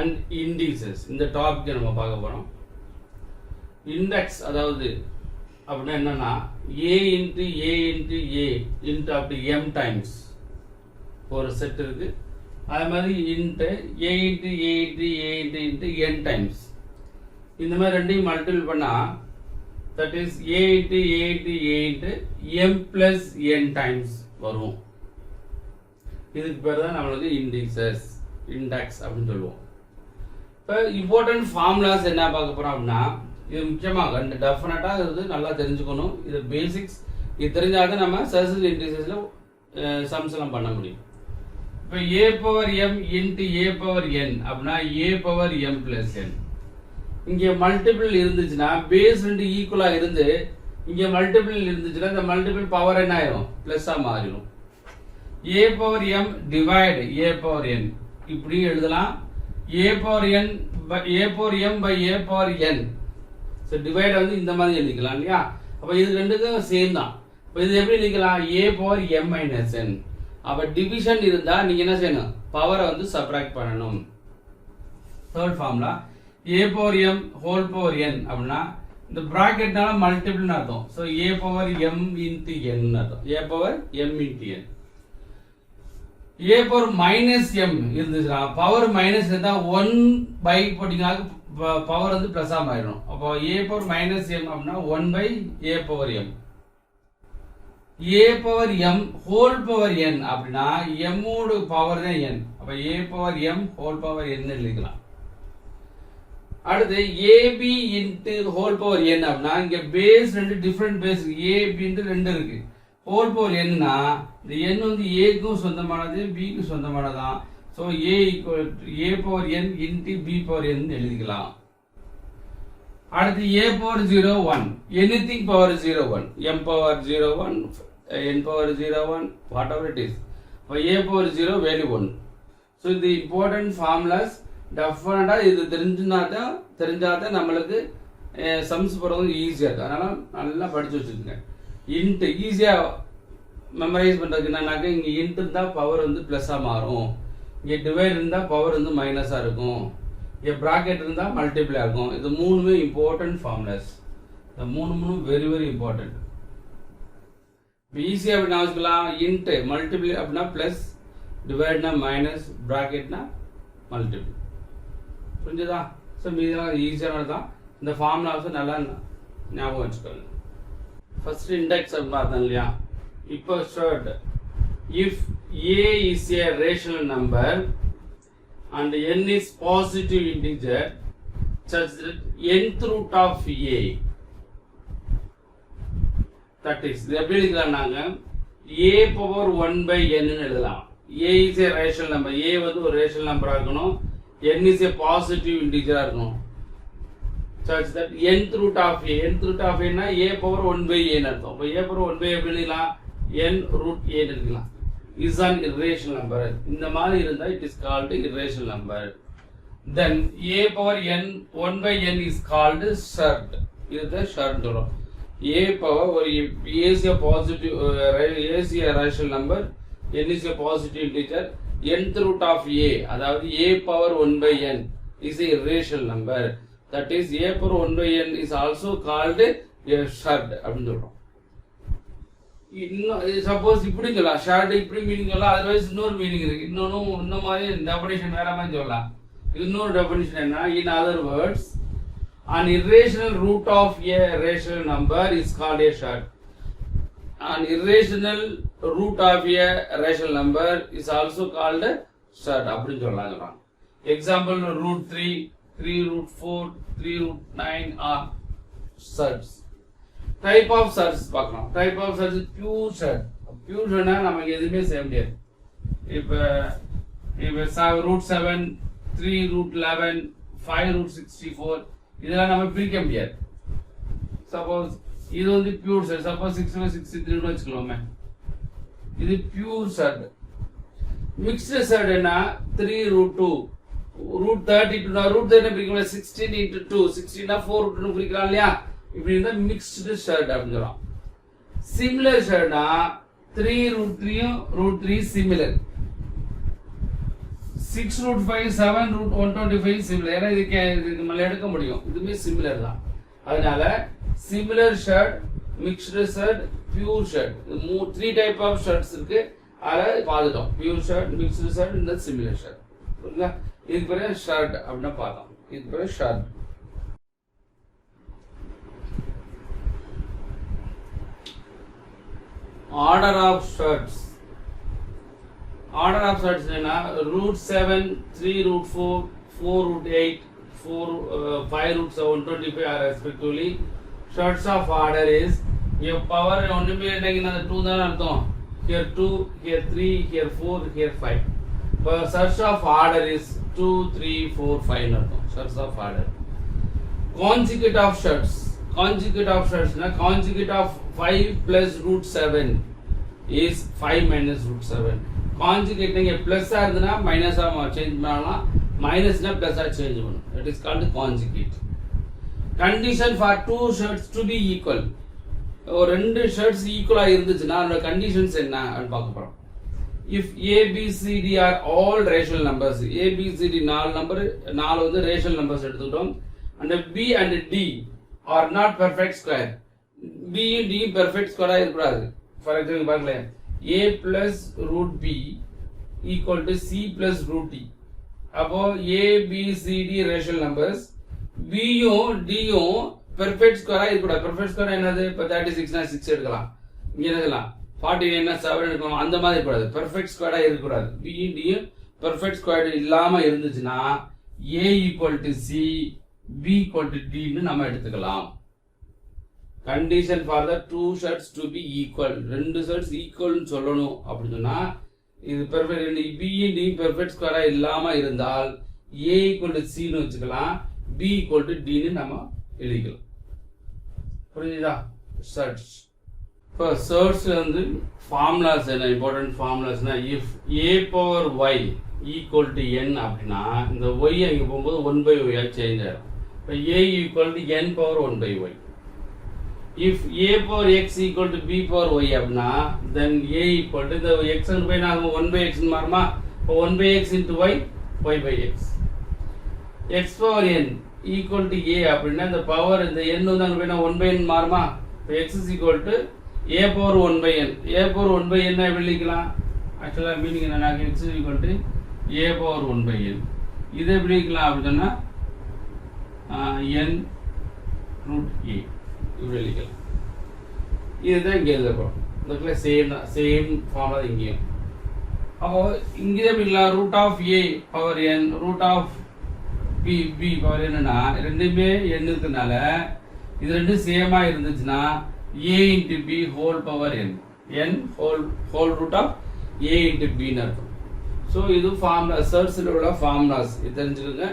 And indices. இந்த topic நம்ம பார்க்க போகிறோம். இண்டெக்ஸ் அதாவது அப்படின்னா என்னன்னா A into A into A into அப்படி எம் டைம்ஸ் ஒரு செட் இருக்கு. அதே மாதிரி into A into A into A into into n times இந்த மாதிரி ரெண்டையும் மல்டிபிள் பண்ணால் that is A into A into A into M plus N times வரும். இதுக்கு பேர் தான் நம்மளுக்கு இண்டிசஸ் இண்டெக்ஸ் அப்படின்னு சொல்லுவோம். இப்போ இம்பார்ட்டன்ட் ஃபார்முலாஸ் என்ன பார்க்க போகிறோம் அப்படின்னா இது முக்கியமாக டெஃபினட்டாக இது நல்லா தெரிஞ்சுக்கணும். இது பேசிக்ஸ் இது தெரிஞ்சால் தான் நம்ம சர்சஸ் இன்டிசஸில் சம்ஸ் எல்லாம் பண்ண முடியும். இப்போ A power M into A power என் அப்படின்னா ஏ பவர் எம் பிளஸ் என். இங்கே மல்டிபிள் இருந்துச்சுன்னா பேஸ் ரெண்டு ஈக்குவலாக இருந்து இங்கே மல்டிபிள் இருந்துச்சுன்னா இந்த மல்டிபிள் பவர் என்ன ஆயிரும் ப்ளஸ்ஸாக மாறிடும். A power M divide A power N இப்படி எழுதலாம். A power N A power M by A power N. So டிவைடை வந்து இந்த மாதிரி எழுதிக்கலாம் இல்லையா. அப்போ இது ரெண்டுக்கும் சேம் தான். இப்போ இது எப்படி எழுதிக்கலாம் ஏ பவர் எம் மைனஸ் என். அப்போ டிவிஷன் இருந்தால் நீங்கள் என்ன செய்யணும் பவரை வந்து சப்ராக்ட் பண்ணணும். தேர்ட் ஃபார்முலா ஏ பவர் எம் ஹோல் பவர் என் அப்படின்னா இந்த ப்ராக்கெட்னால மல்டிபிள்னு அர்த்தம். ஸோ ஏ பவர் எம் இன்ட்டு என் அர்த்தம். ஏ power M into n. A power minus M இருந்துச்சுன்னா பவர் மைனஸ் இருந்தால் 1 போட்டிங்கன்னா பவர் வந்து பிளஸ்ஸாக மாறிடும். அப்போ ஏ பவர் மைனஸ் எம் அப்படின்னா 1 ஏ பவர் எம். ஏ பவர் எம் ஹோல் பவர் என் அப்படின்னா எம்மோட பவர் தான் என். அப்போ ஏ power M whole power N எழுதிக்கலாம். அடுத்து ஏபி இன்ட்டு ஹோல் பவர் என் அப்படின்னா இங்கே பேஸ் ரெண்டு டிஃப்ரெண்ட் பேஸ் ஏபின்ட்டு ரெண்டு இருக்கு. ஹோல் பவர் என்னா இந்த எண் வந்து ஏக்கும் சொந்தமானது பிக்கு சொந்தமானதான். So A equal A power N into B power N எழுதிக்கலாம். அடுத்து A power 0 1 anything power 0 1 M power 0 1 N power 0 1 whatever it is. இப்போ ஏ பவர் 0 வேல்யூ 1. ஸோ இது இம்பார்ட்டன்ட் ஃபார்முலாஸ் டெஃபினட்டாக இது தெரிஞ்சாதான் நம்மளுக்கு சம்ஸ் போடுறது ஈஸியாக இருக்கும். அதனால் நல்லா படித்து வச்சுருக்கேன். இன்ட்டு ஈஸியாக மெமரைஸ் பண்ணுறதுக்கு என்னன்னாக்கா இங்கே இன்ட்டு இருந்தால் பவர் வந்து ப்ளஸ்ஸாக மாறும். இங்கே டிவைட் இருந்தால் பவர் வந்து மைனஸாக இருக்கும். இங்கே ப்ராக்கெட் இருந்தால் மல்டிப்ளை ஆகும். இது மூணுமே இம்பார்ட்டன்ட் ஃபார்முலாஸ். இந்த மூணு வெரி வெரி இம்பார்ட்டன்ட். இப்போ ஈஸியாக அப்படி வச்சுக்கலாம். இன்ட்டு மல்டிப்ளை அப்படின்னா ப்ளஸ், டிவைட்னா மைனஸ், ப்ராக்கெட்னா மல்டிப்ளை. புரிஞ்சுதா? ஸோ இதெல்லாம் ஈஸியானது தான். இந்த ஃபார்முலாஸும் நல்லா ஞாபகம் வச்சுக்கோங்க. ஃபர்ஸ்ட் இண்டெக்ஸ் அப்படின்னு பார்த்தோம் இல்லையா. இப்போ shirt if a is a rational number and n is positive integer such that nth root of a, that is எப்படி எழுதலாம்னாங்க a power 1 by n ன்னு எழுதலாம். a is a rational number. a வந்து ஒரு rational number இருக்கணும். n is a positive integer இருக்கணும். such that nth root of a, nth root of a னா a power 1 by a ன்னு அர்த்தம். அப்ப a power 1 by எப்படி எழுதலாம் n root a ன்னு எழுதலாம். is an irrational number. இந்த மாதிரி இருந்தா it is called irrational number. Then a power n 1 by n is called surd. இதுதான் surd சொல்றோம். a power ஒரு a is a positive a is a rational number, n is a positive integer, nth root of a அதாவது a power 1 by n is a irrational number. That is a power 1 by n is also called a surd அப்படின்னு சொல்றோம். இன்னும் suppose இப்படி சொல்லலாம் short இப்படி meaning சொல்லலாம். Otherwise இன்னொரு meaning இருக்கு. இன்னும் மாதிரி டெஃபினிஷன் வேற மாதிரி சொல்லலாம். இன்னொரு டெஃபினிஷன் என்ன in other words an irrational root of a rational number is called a short. An irrational root of a rational number is also called a short அப்படின்னு சொல்லலாம். Example root 3 3 root 4 3 root 9 are surds. Type of surds பார்க்கலாம். Type of surds pure surd. Pure ஷர்ட்னா நமக்கு எதுவுமே செய்ய முடியாது. இப்போ root 7 3 root 11 5 root 64 இதெல்லாம் நம்ம பிரிக்க முடியாது. சப்போஸ் இது வந்து பியூர் ஷர்ட். சப்போஸ் 63 வச்சுக்கலாமே. இது பியூர் ஷர்ட். மிக்ஸ்டு ஷர்ட் என்ன 3 ரூட் 2 ரூட் 32 ரூட் 30 பிரிக்கலாம். 16 into 2 16 4 ரூட் 2 பிரிக்கலாம் இல்லையா. இப்படி இருந்தா மிக்ஸ்டு ஷர்ட் அப்படின்னு சொல்றோம். சிமிலர் ஷர்ட்னா 3 root 3 root 3 similar. 6 root 5 7 root 125 similar. ஏன்னா இதுக்கு மேலே எடுக்க முடியும். இதுவுமே சிமிலர் தான். அதனால similar surd, mixed surd, pure surd, 3 type of surds இருக்கு. அதை பார்த்துட்டோம். பியூர் ஷர்ட், மிக்ஸ்டு ஷர்ட், இந்த சிமிலர் ஷர்ட். புரியுங்களா? இதுக்கு பிறகு ஷர்ட் அப்படின்னு பார்த்தோம். இதுக்கு பிறகு surd. Order of surds. Order of surds என்னன்னா root 7, 3 root 4, 4 root 8, 5 root 725 are respectively. Shirts of order is your power ஒன்றுமே இல்லைங்கன்னா 2 தான் அர்த்தம். Here 2, here 3, here 4, here 5. But shirts of order is 2, 3, 4, 5 அர்த்தம். Shirts of order. Conjugate of shirts. Conjugate of shirts na conjugate of 5 plus root 7 is 5 minus root 7. Conjugate நீங்க plus ஆ இருந்தனா minus ஆ change பண்ணலாம், மைனஸ்னா plus ஆ change பண்ணணும். That is called conjugate. Condition for two shirts to be equal. ஒரு ரெண்டு shirts ஈக்குவலா இருந்துச்சுன்னா அதோட conditions என்ன அப்படின்னு பார்க்க போறோம். If A, B, C, D are all rational numbers. A, B, C, D நாலு வந்து rational numbers எடுத்துக்கிட்டோம். And B and D are not perfect square. B and D perfect square ஆ இருக்கக்கூடாது. For example பாருங்களேன், A plus root B equal to C plus root D. அப்போ A, B, C, D rational numbers. B யும் D யும் perfect square ஆ இருக்கக்கூடாது. perfect square என்னது? இப்போ 36 னா 6 எடுக்கலாம். இங்க என்னதுலாம் 49 னா 7 எடுக்கலாம். அந்த மாதிரி இருக்கக்கூடாது. perfect square ஆ இருக்கக்கூடாது. B யும் D யும் perfect square இல்லாம இருந்துச்சுன்னா A equal to C, B equal to D ன்னு நம்ம எடுத்துக்கலாம். Condition for the two shirts to be equal. ரெண்டு shirts equal ன்னு சொல்லணும் அப்படி சொன்னா இது perfect B and D perfect square இல்லாம இருந்தால் A equal to C ன்னு வச்சுக்கலாம், B equal to D ன்னு நம்ம எழுதிக்கலாம். புரியுதா? shirts. இப்போ shirts வந்து ஃபார்முலாஸ் என்ன important ஃபார்முலாஸ்னா if A power Y equal to N அப்படின்னா இந்த Y அங்க போகும்போது 1 by Y சேஞ்ச் ஆகும். இப்போ A equal to N power 1 by Y. If A power X equal to B power Y அப்படின்னா then A equal to the X and Y நாகும் 1 by X மாறுமா? இப்போ 1 by X into Y, Y by X. X power N equal to A அப்படின்னா இந்த power இந்த N வந்து அங்கே போய் 1 by N மாறுமா? இப்போ X is equal to A power 1 by N. A power 1 by N எப்படி எழுதிக்கலாம்? ஆக்சுவலாக மீனிங் என்னன்னா X is equal to A power 1 by N. இதை எப்படி எழுதிக்கலாம் அப்படின்னா N root A இப்படி எழுதிக்கலாம். இதுதான் இங்கே எழுதப்போம். இந்த சேம் ஃபார்முலா இங்கேயும். அப்போ இங்கே எப்படிங்களா root of A power N root of B power என்னன்னா ரெண்டுமே எண்ணுக்குனால இது ரெண்டும் சேமா இருந்துச்சுன்னா A into B whole power N whole root of A into பின்னு அர்த்தம். ஸோ இது ஃபார்முலா சர்ட்ஸில் உள்ள ஃபார்முலாஸ் இது தெரிஞ்சுக்கோங்க.